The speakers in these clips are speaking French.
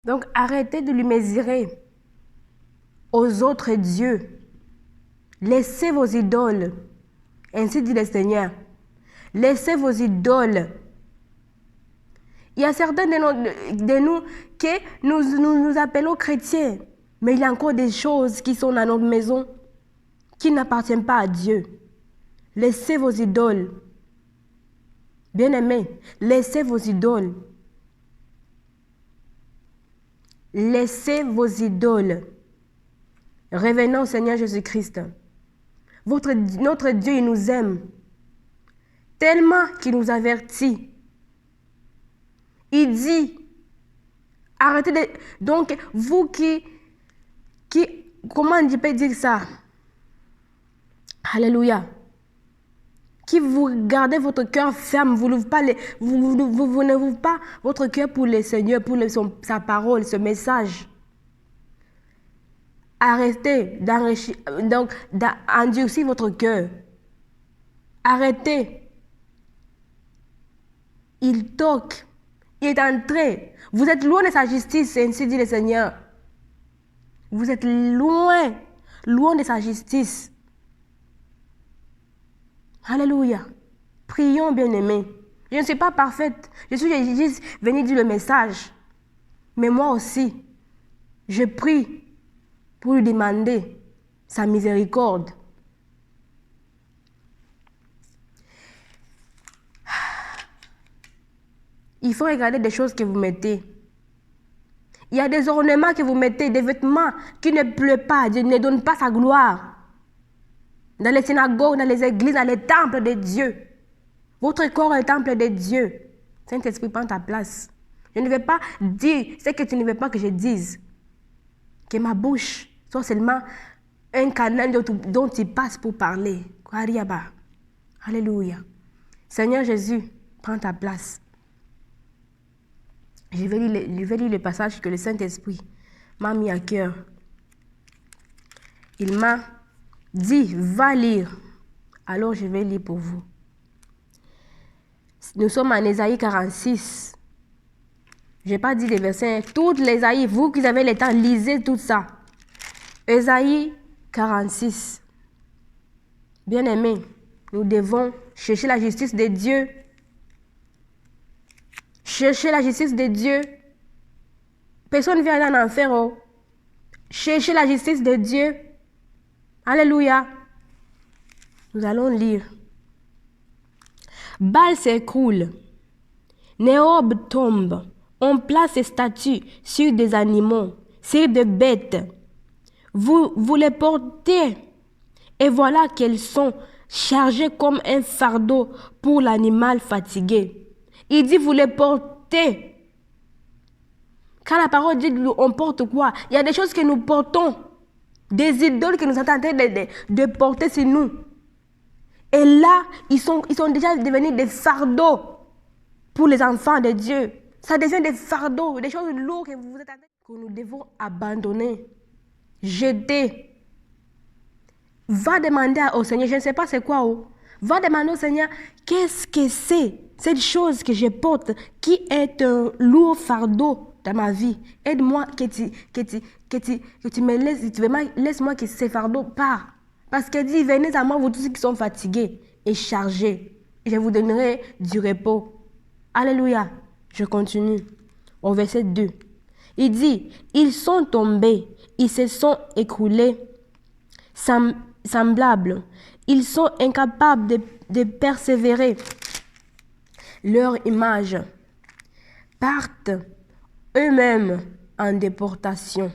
Donc, arrêtez de lui mesurer aux autres dieux. Laissez vos idoles. Ainsi dit le Seigneur. Laissez vos idoles. Il y a certains de nous que nous appelons chrétiens. Mais il y a encore des choses qui sont dans notre maison qui n'appartiennent pas à Dieu. Laissez vos idoles. Bien-aimés, laissez vos idoles. Laissez vos idoles. Revenons au Seigneur Jésus-Christ. Notre Dieu, il nous aime tellement qu'il nous avertit. Il dit, arrêtez de... Donc, vous qui comment je peux dire ça? Alléluia. Qui vous gardez votre cœur ferme, vous n'ouvrez pas votre cœur pour le Seigneur, pour sa parole, ce message. Arrêtez d'endurcir votre cœur. Arrêtez. Il toque. Il est entré. Vous êtes loin de sa justice, ainsi dit le Seigneur. Vous êtes loin de sa justice. Alléluia. Prions, bien-aimés. Je ne suis pas parfaite. Je suis juste venue dire le message. Mais moi aussi, je prie pour lui demander sa miséricorde. Il faut regarder des choses que vous mettez. Il y a des ornements que vous mettez, des vêtements qui ne plaisent pas à Dieu, ne donnent pas sa gloire. Dans les synagogues, dans les églises, dans les temples de Dieu. Votre corps est le temple de Dieu. Saint-Esprit, prends ta place. Je ne vais pas dire ce que tu ne veux pas que je dise. Que ma bouche soit seulement un canal dont tu passes pour parler. Alléluia. Seigneur Jésus, prends ta place. Je vais lire le passage que le Saint-Esprit m'a mis à cœur. Il m'a dit, va lire. Alors je vais lire pour vous. Nous sommes en Ésaïe 46. Je n'ai pas dit des versets. Toutes les Ésaïes, vous qui avez le temps, lisez tout ça. Ésaïe 46. Bien-aimés, nous devons chercher la justice de Dieu. Cherchez la justice de Dieu. Personne ne vient aller en enfer. Oh. Cherchez la justice de Dieu. Alléluia. Nous allons lire. Baal s'écroule. Néob tombe. On place ses statues sur des animaux, sur des bêtes. Vous les portez. Et voilà qu'elles sont chargées comme un fardeau pour l'animal fatigué. Il dit, vous les portez. Quand la parole dit, on porte quoi? Il y a des choses que nous portons. Des idoles que nous sommes en train de porter sur nous. Et là, ils sont déjà devenus des fardeaux pour les enfants de Dieu. Ça devient des fardeaux, des choses lourdes que nous devons abandonner, jeter. Va demander au Seigneur, je ne sais pas c'est quoi. Oh. Va demander au Seigneur, qu'est-ce que c'est cette chose que je porte qui est un lourd fardeau dans ma vie. Aide-moi que tu me laisses, laisse-moi que ces fardeaux partent. Parce qu'il dit, venez à moi, vous tous qui sont fatigués et chargés. Et je vous donnerai du repos. Alléluia. Je continue. Au verset 2. Il dit, ils sont tombés, ils se sont écroulés, semblables. Ils sont incapables de persévérer. Leur image partent eux-mêmes en déportation.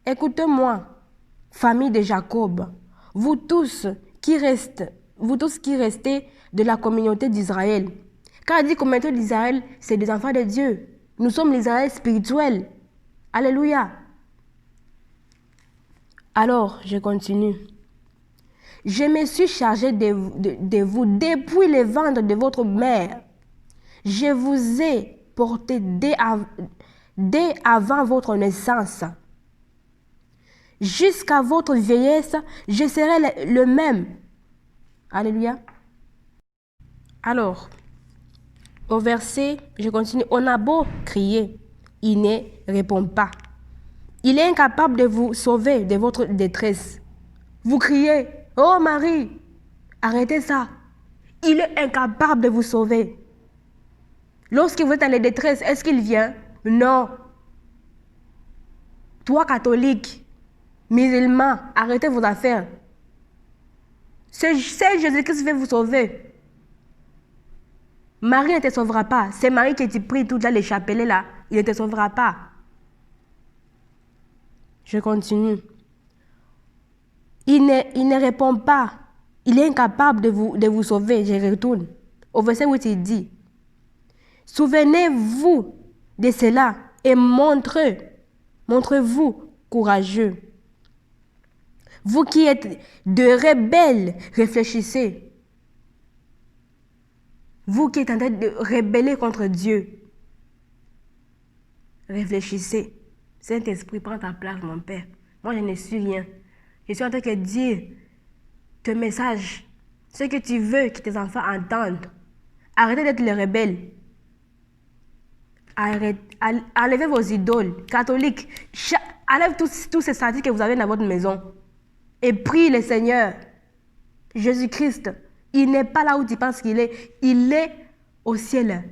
Écoutez-moi, famille de Jacob, vous tous qui restez de la communauté d'Israël. Quand on dit communauté d'Israël, c'est des enfants de Dieu. Nous sommes l'Israël spirituel. Alléluia. Alors, je continue. Je me suis chargé de vous depuis le ventre de votre mère. Je vous ai porté dès avant votre naissance. Jusqu'à votre vieillesse, je serai le même. Alléluia. Alors, au verset, je continue. On a beau crier, il ne répond pas. Il est incapable de vous sauver de votre détresse. Vous criez, « Oh Marie, arrêtez ça. » Il est incapable de vous sauver. Lorsque vous êtes dans la détresse, est-ce qu'il vient? Non. Toi, catholique, musulman, arrêtez vos affaires. C'est Jésus-Christ qui veut vous sauver. Marie ne te sauvera pas. C'est Marie qui te prie tout dans les chapelets là. Il ne te sauvera pas. Je continue. Il ne répond pas. Il est incapable de vous sauver. Je retourne. Au verset 8, il dit, « Souvenez-vous de cela et montrez-vous courageux. Vous qui êtes de rebelles, réfléchissez. Vous qui êtes en train de rebeller contre Dieu, réfléchissez. Saint-Esprit, prends ta place, mon Père. Moi, je ne suis rien. Je suis en train de dire tes messages, ce que tu veux que tes enfants entendent. Arrêtez d'être les rebelles. Enlevez vos idoles. Catholiques, enlevez tous ces statues que vous avez dans votre maison. Et prie le Seigneur. Jésus-Christ, il n'est pas là où tu penses qu'il est. Il est au ciel.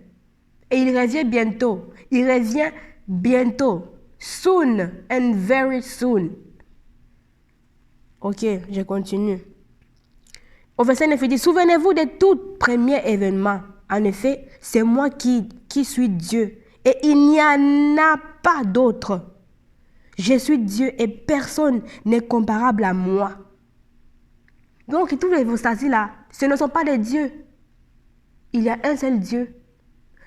Et il revient bientôt. Il revient bientôt. Soon and very soon. Ok, je continue. Au verset 9, il dit, souvenez-vous de tout premier événement. En effet, c'est moi qui suis Dieu. Et il n'y en a pas d'autre. Je suis Dieu et personne n'est comparable à moi. Donc, tous les statues là, ce ne sont pas des dieux. Il y a un seul Dieu,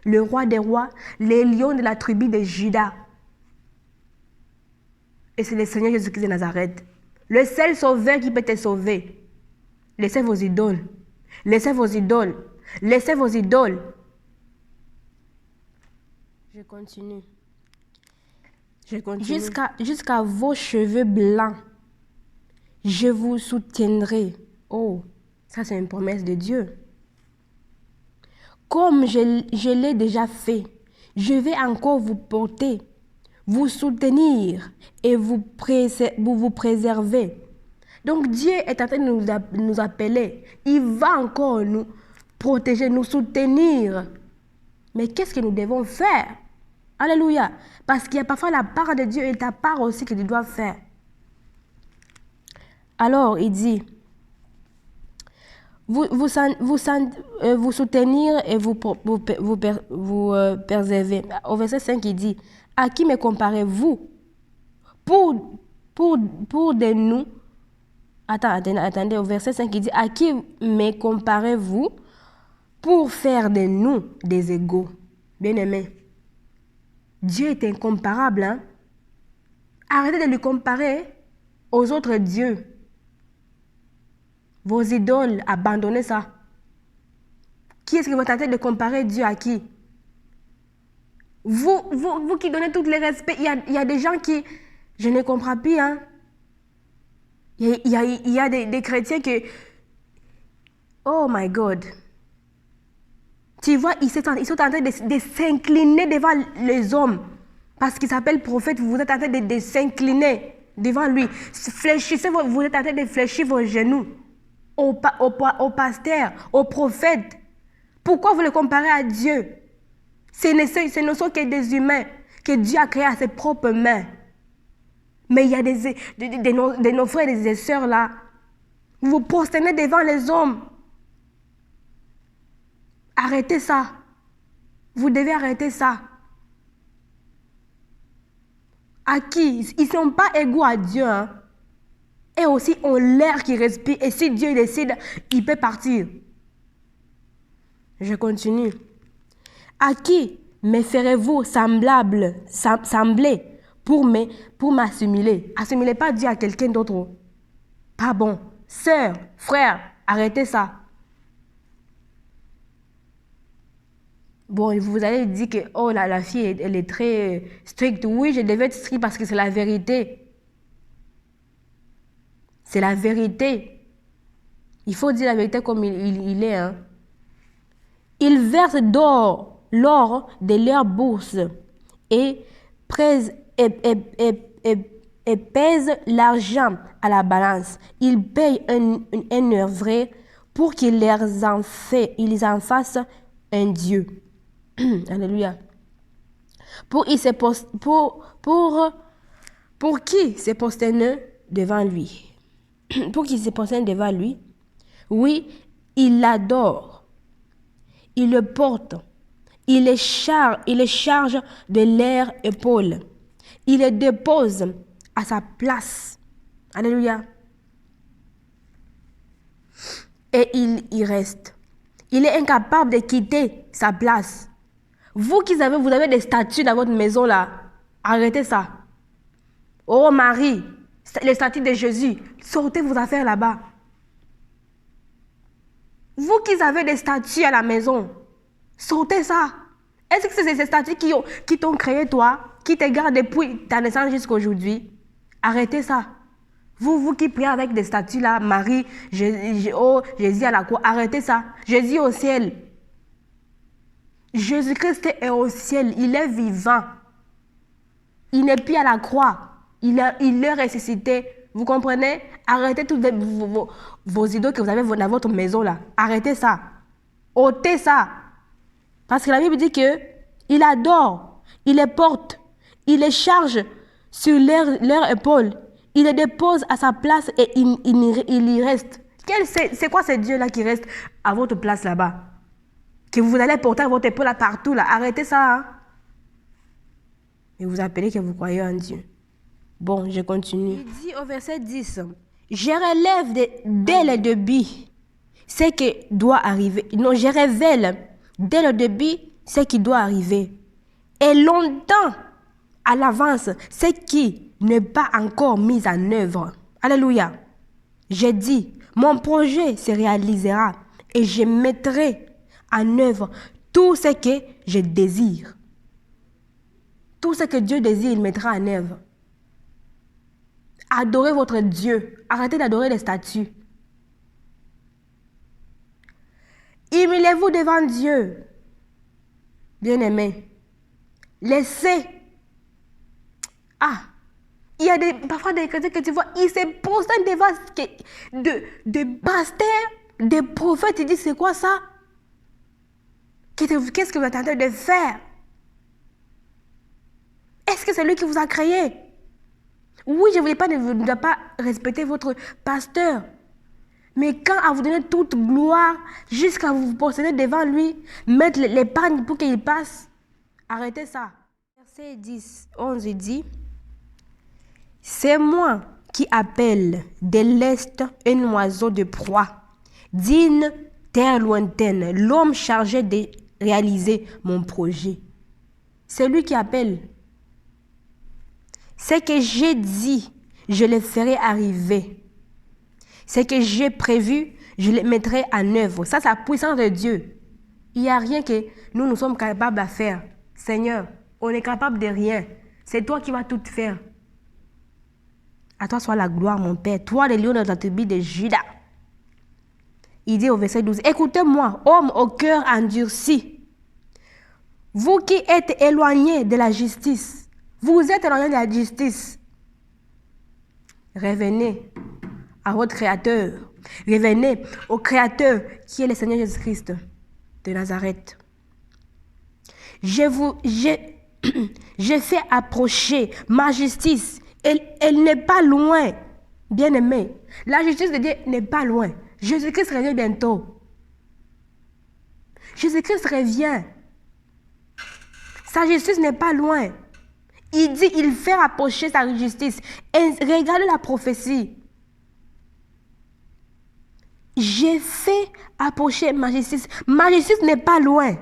le roi des rois, les lions de la tribu de Juda. Et c'est le Seigneur Jésus-Christ de Nazareth. Le seul sauveur qui peut te sauver. Laissez vos idoles. Laissez vos idoles. Laissez vos idoles. Je continue. Jusqu'à vos cheveux blancs, je vous soutiendrai. Oh, ça c'est une promesse de Dieu. Comme je l'ai déjà fait, je vais encore vous porter, vous soutenir et vous préserver. Donc Dieu est en train de nous appeler. Il va encore nous protéger, nous soutenir. Mais qu'est-ce que nous devons faire? Alléluia. Parce qu'il y a parfois la part de Dieu et ta part aussi que tu dois faire. Alors, il dit, vous soutenir et vous préserver. Au verset 5, il dit, à qui me comparez-vous? Pour de nous. Attendez, au verset 5, il dit, à qui me comparez-vous pour faire de nous des égaux? Bien-aimés, Dieu est incomparable. Hein? Arrêtez de lui comparer aux autres dieux. Vos idoles, abandonnez ça. Qui est-ce que vous tentez de comparer Dieu à qui? Vous qui donnez tous les respects, il y a des gens qui, je ne comprends plus. Hein? Il y a des chrétiens qui, oh my God. Tu vois, ils sont en train de s'incliner devant les hommes. Parce qu'ils s'appellent prophètes, vous êtes en train de s'incliner devant lui. Fléchissez, vous êtes en train de fléchir vos genoux au pasteur, au prophète. Pourquoi vous le comparez à Dieu? Ce ne sont que des humains que Dieu a créés à ses propres mains. Mais il y a de nos frères et des sœurs là. Vous vous prosternez devant les hommes. Arrêtez ça. Vous devez arrêter ça. À qui? Ils ne sont pas égaux à Dieu. Hein? Et aussi, ont l'air qui respire. Et si Dieu décide, il peut partir. Je continue. À qui me ferez-vous sembler pour m'assimiler? Assimilez pas Dieu à quelqu'un d'autre. Pas bon. Sœur, frère, arrêtez ça. Bon, vous allez dire que oh, la fille, elle est très stricte. Oui, je devais être stricte parce que c'est la vérité. C'est la vérité. Il faut dire la vérité comme il est. Hein. Ils versent l'or de leur bourse et et pèse l'argent à la balance. Il paye un œuvre pour qu'ils ils en fassent un Dieu. Alléluia. Pour qui se prosterne devant lui. Pour qu'il se prosterne devant lui. Oui, il l'adore. Il le porte. Il les charge de leur épaule. Il les dépose à sa place. Alléluia. Et il y reste. Il est incapable de quitter sa place. Vous avez des statues dans votre maison là. Arrêtez ça. Oh Marie, les statues de Jésus, sortez vos affaires là-bas. Vous qui avez des statues à la maison, sortez ça. Est-ce que c'est ces statues qui t'ont créé toi, qui te gardent depuis ta naissance jusqu'à aujourd'hui? Arrêtez ça. Vous qui priez avec des statues là, Marie, Jésus à la croix, arrêtez ça. Jésus au ciel. Jésus-Christ est au ciel, il est vivant. Il n'est plus à la croix. Il est ressuscité. Vous comprenez? Arrêtez tous vos idoles que vous avez dans votre maison là. Arrêtez ça. Ôtez ça. Parce que la Bible dit que il adore, il les porte, il les charge sur leur épaule. Il les dépose à sa place et il y reste. C'est quoi ce Dieu là qui reste à votre place là-bas? Que vous allez porter à votre épaule là partout là. Arrêtez ça. Hein? Et vous appelez que vous croyez en Dieu. Bon, je continue. Il dit au verset 10, je relève dès le début ce qui doit arriver. Non, je révèle dès le début ce qui doit arriver. Et longtemps à l'avance ce qui n'est pas encore mis en œuvre. Alléluia. J'ai dit, mon projet se réalisera et je mettrai en œuvre tout ce que je désire. Tout ce que Dieu désire, il mettra en œuvre. Adorez votre Dieu. Arrêtez d'adorer les statues. Humiliez-vous devant Dieu. Bien-aimés. Laissez. Il y a parfois des chrétiens que tu vois, ils se prosternent devant de pasteurs, des prophètes. Ils disent, c'est quoi ça? Qu'est-ce que vous êtes en train de faire? Est-ce que c'est lui qui vous a créé? Oui, je ne vous dis pas de ne pas respecter votre pasteur. Mais quand à vous donner toute gloire, jusqu'à vous prosterner devant lui, mettre les pannes pour qu'il passe, arrêtez ça. Verset 11 dit, c'est moi qui appelle de l'Est un oiseau de proie, d'une terre lointaine, l'homme chargé de réaliser mon projet. C'est lui qui appelle. Ce que j'ai dit, je le ferai arriver. Ce que j'ai prévu, je le mettrai en œuvre. Ça, c'est la puissance de Dieu. Il n'y a rien que nous sommes capables de faire. Seigneur, on est capable de rien. C'est toi qui vas tout faire. À toi soit la gloire, mon Père. Toi, le lion de la tribu de Juda. Il dit au verset 12, écoutez-moi, homme au cœur endurci. Vous qui êtes éloignés de la justice. Vous êtes éloignés de la justice. Revenez à votre Créateur. Revenez au Créateur qui est le Seigneur Jésus-Christ de Nazareth. J'ai fait approcher ma justice. Elle n'est pas loin, bien-aimé. La justice de Dieu n'est pas loin. Jésus-Christ revient bientôt. Jésus-Christ revient. Sa justice n'est pas loin. Il dit, il fait approcher sa justice. Et regardez la prophétie. J'ai fait approcher ma justice. Ma justice n'est pas loin.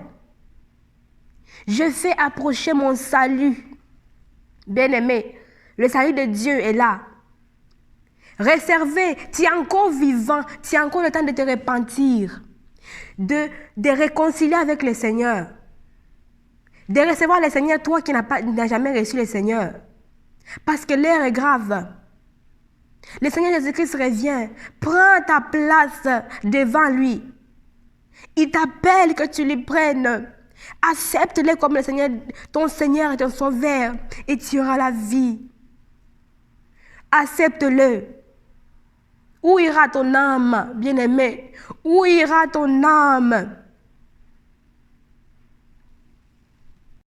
Je fais approcher mon salut. Bien-aimé, le salut de Dieu est là. Réservé, tu es encore vivant, tu as encore le temps de te repentir, de réconcilier avec le Seigneur, de recevoir le Seigneur, toi qui n'as jamais reçu le Seigneur. Parce que l'heure est grave. Le Seigneur Jésus-Christ revient. Prends ta place devant lui. Il t'appelle que tu lui prennes. Accepte-le comme le Seigneur, ton Seigneur et ton Sauveur, et tu auras la vie. Accepte-le. Où ira ton âme, bien-aimé? Où ira ton âme?